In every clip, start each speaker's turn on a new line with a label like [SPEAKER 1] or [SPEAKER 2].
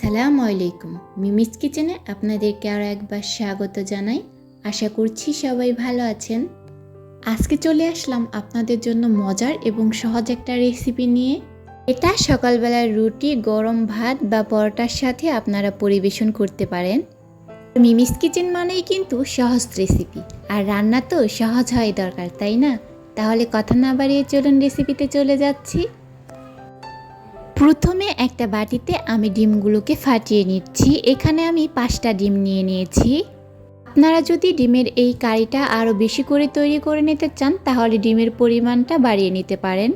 [SPEAKER 1] আসসালামু আলাইকুম। মিমিস কিচেনে আপনাদেরকে আরও একবার স্বাগত জানাই। আশা করছি সবাই ভালো আছেন। আজকে চলে আসলাম আপনাদের জন্য মজার এবং সহজ একটা রেসিপি নিয়ে। এটা সকালবেলার রুটি, গরম ভাত বা পরোটার সাথে আপনারা পরিবেশন করতে পারেন। মিমিস কিচেন মানেই কিন্তু সহজ রেসিপি, আর রান্না তো সহজ হয় দরকার, তাই না? তাহলে কথা না বাড়িয়ে চলুন রেসিপিতে চলে যাচ্ছি। প্রথমে একটা বাটিতে আমি ডিমগুলোকে ফাটিয়ে নিচ্ছি। এখানে আমি 5টা ডিম নিয়ে নিয়েছি। আপনারা যদি ডিমের এই কারিটা আরও বেশি করে তৈরি করে নিতে চান তাহলে ডিমের পরিমাণটা বাড়িয়ে নিতে পারেন।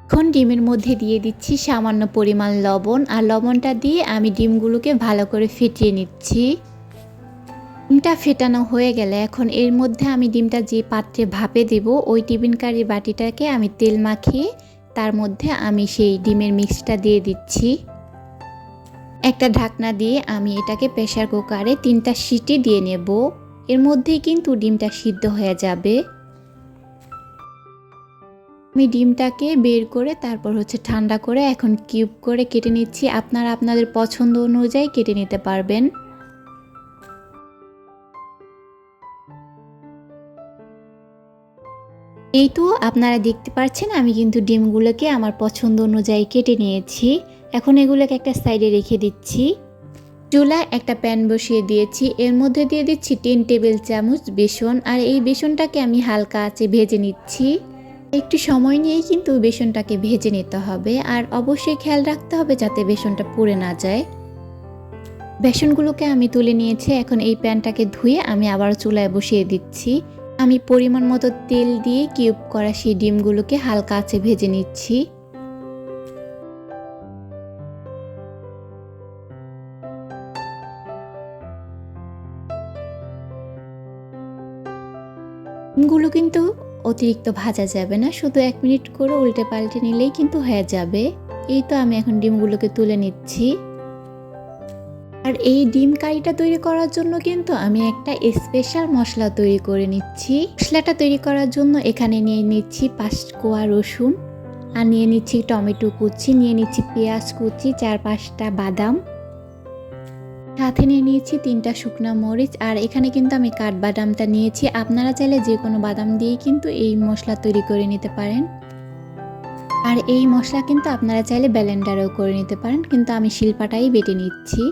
[SPEAKER 1] এখন ডিমের মধ্যে দিয়ে দিচ্ছি সামান্য পরিমাণ লবণ, আর লবণটা দিয়ে আমি ডিমগুলোকে ভালো করে ফেটিয়ে নিচ্ছি। ডিমটা ফেটানো হয়ে গেলে এখন এর মধ্যে আমি ডিমটা যে পাত্রে ভাপে দেব ওই টিফিন কারি বাটিটাকে আমি তেল মাখিয়ে তার মধ্যে আমি সেই ডিমের মিক্সটা দিয়ে দিচ্ছি। একটা ঢাকনা দিয়ে আমি এটাকে প্রেসার কুকারে 3টা সিটি দিয়ে নেব। এর মধ্যেই কিন্তু ডিমটা সিদ্ধ হয়ে যাবে। আমি ডিমটাকে বের করে তারপর ঠান্ডা করে এখন কিউব করে কেটে নিচ্ছি। আপনারা আপনাদের পছন্দ অনুযায়ী কেটে নিতে পারবেন। এই তো আপনারা দেখতে পাচ্ছেন আমি কিন্তু ডিমগুলোকে আমার পছন্দ অনুযায়ী কেটে নিয়েছি। এখন এগুলোকে একটা সাইডে রেখে দিচ্ছি। চুলায় একটা প্যান বসিয়ে দিয়েছি। এর মধ্যে দিয়ে দিচ্ছি 3 টেবিল চামচ বেসন, আর এই বেসনটাকে আমি হালকা আঁচে ভেজে নিচ্ছি। একটু সময় নিয়েই কিন্তু বেসনটাকে ভেজে নিতে হবে, আর অবশ্যই খেয়াল রাখতে হবে যাতে বেসনটা পুড়ে না যায়। বেসনগুলোকে আমি তুলে নিয়েছি। এখন এই প্যানটাকে ধুয়ে আমি আবার চুলায় বসিয়ে দিচ্ছি। আমি পরিমাণ মতো তেল দিয়ে কিউব করা সেই ডিমগুলোকে হালকা আঁচে ভেজে নিচ্ছি। ডিমগুলো কিন্তু অতিরিক্ত ভাজা যাবে না, শুধু 1 মিনিট করে উল্টে পাল্টে নিলেই কিন্তু হয়ে যাবে। এই তো আমি এখন ডিমগুলোকে তুলে নিচ্ছি। আর এই ডিম কারিটা তৈরি করার জন্য কিন্তু আমি একটা স্পেশাল মশলা তৈরি করে নিচ্ছি। মশলাটা তৈরি করার জন্য এখানে নিয়ে নিচ্ছি 5 কোয়া রসুন, আর নিয়ে নিচ্ছি টমেটো কুচি, নিয়ে নিচ্ছি পেঁয়াজ কুচি, 4-5টা বাদাম, সাথে নিয়ে নিয়েছি 3টা শুকনা মরিচ। আর এখানে কিন্তু আমি কাঠবাদামটা নিয়েছি। আপনারা চাইলে যে কোনো বাদাম দিয়েই কিন্তু এই মশলা তৈরি করে নিতে পারেন। আর এই মশলা কিন্তু আপনারা চাইলে ব্লেন্ডারেও করে নিতে পারেন, কিন্তু আমি শিলপাটাই বেটে নিচ্ছি।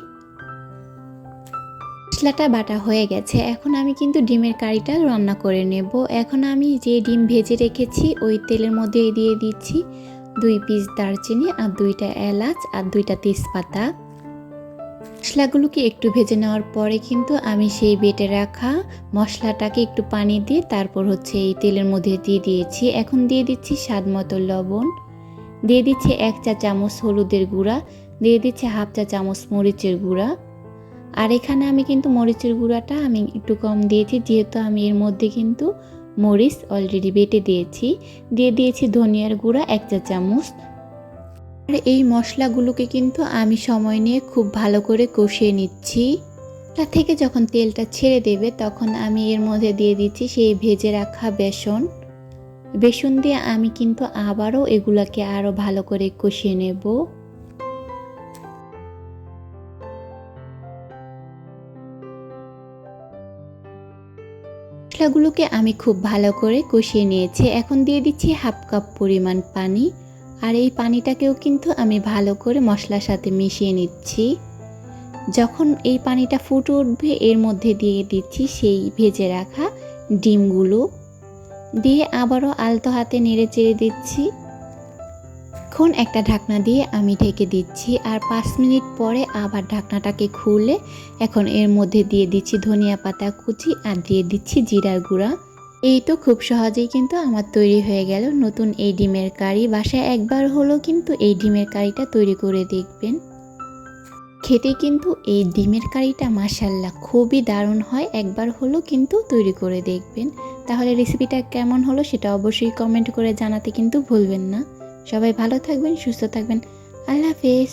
[SPEAKER 1] মশলাটা বাটা হয়ে গেছে। এখন আমি কিন্তু ডিমের কারিটা রান্না করে নেব। এখন আমি যে ডিম ভেজে রেখেছি ওই তেলের মধ্যে দিয়ে দিচ্ছি 2 পিস দারচিনি, আর 2টা এলাচ, আর 2টা তেজপাতা। মশলাগুলোকে একটু ভেজে নেওয়ার পরে কিন্তু আমি সেই বেটে রাখা মশলাটাকে একটু পানি দিয়ে তারপর এই তেলের মধ্যে দিয়ে দিয়েছি। এখন দিয়ে দিচ্ছি স্বাদ মতো লবণ, দিয়ে দিচ্ছি 1 চা চামচ হলুদের গুঁড়া, দিয়ে দিচ্ছি 1/2 চা চামচ মরিচের গুঁড়া। আর এখানে আমি কিন্তু মরিচের গুঁড়াটা আমি একটু কম দিয়েছি, যেহেতু আমি এর মধ্যে কিন্তু মরিচ অলরেডি বেটে দিয়েছি। দিয়ে দিয়েছি ধনিয়ার গুঁড়া 1 চা চামচ। আর এই মশলাগুলোকে কিন্তু আমি সময় নিয়ে খুব ভালো করে কষিয়ে নিচ্ছি। তা থেকে যখন তেলটা ছেড়ে দেবে তখন আমি এর মধ্যে দিয়ে দিচ্ছি সেই ভেজে রাখা বেসন দিয়ে আমি কিন্তু আবারও এগুলাকে আরও ভালো করে কষিয়ে নেব। মশলাগুলোকে আমি খুব ভালো করে কষিয়ে নিয়েছি। এখন দিয়ে দিচ্ছি 1/2 কাপ পরিমাণ পানি, আর এই পানিটাকেও কিন্তু আমি ভালো করে মশলার সাথে মিশিয়ে নিচ্ছি। যখন এই পানিটা ফুটে উঠবে এর মধ্যে দিয়ে দিচ্ছি সেই ভেজে রাখা ডিমগুলো, দিয়ে আবারও আলতো হাতে নেড়ে চেড়ে দিচ্ছি। এখন একটা ঢাকনা দিয়ে আমি ঢেকে দিচ্ছি, আর 5 মিনিট পরে আবার ঢাকনাটাকে খুলে এখন এর মধ্যে দিয়ে দিচ্ছি ধনিয়া পাতা কুচি, আর দিয়ে দিচ্ছি জিরার গুঁড়া। এই তো খুব সহজেই কিন্তু আমার তৈরি হয়ে গেল নতুন এই ডিমের কারি। বাসায় একবার হলো কিন্তু এই ডিমের কারিটা তৈরি করে দেখবেন। খেতে কিন্তু এই ডিমের কারিটা মাশাআল্লাহ খুবই দারুণ হয়। একবার হলো কিন্তু তৈরি করে দেখবেন। তাহলে রেসিপিটা কেমন হলো সেটা অবশ্যই কমেন্ট করে জানাতে কিন্তু ভুলবেন না। সবাই ভালো থাকবেন, সুস্থ থাকবেন। আল্লাহ হাফেজ।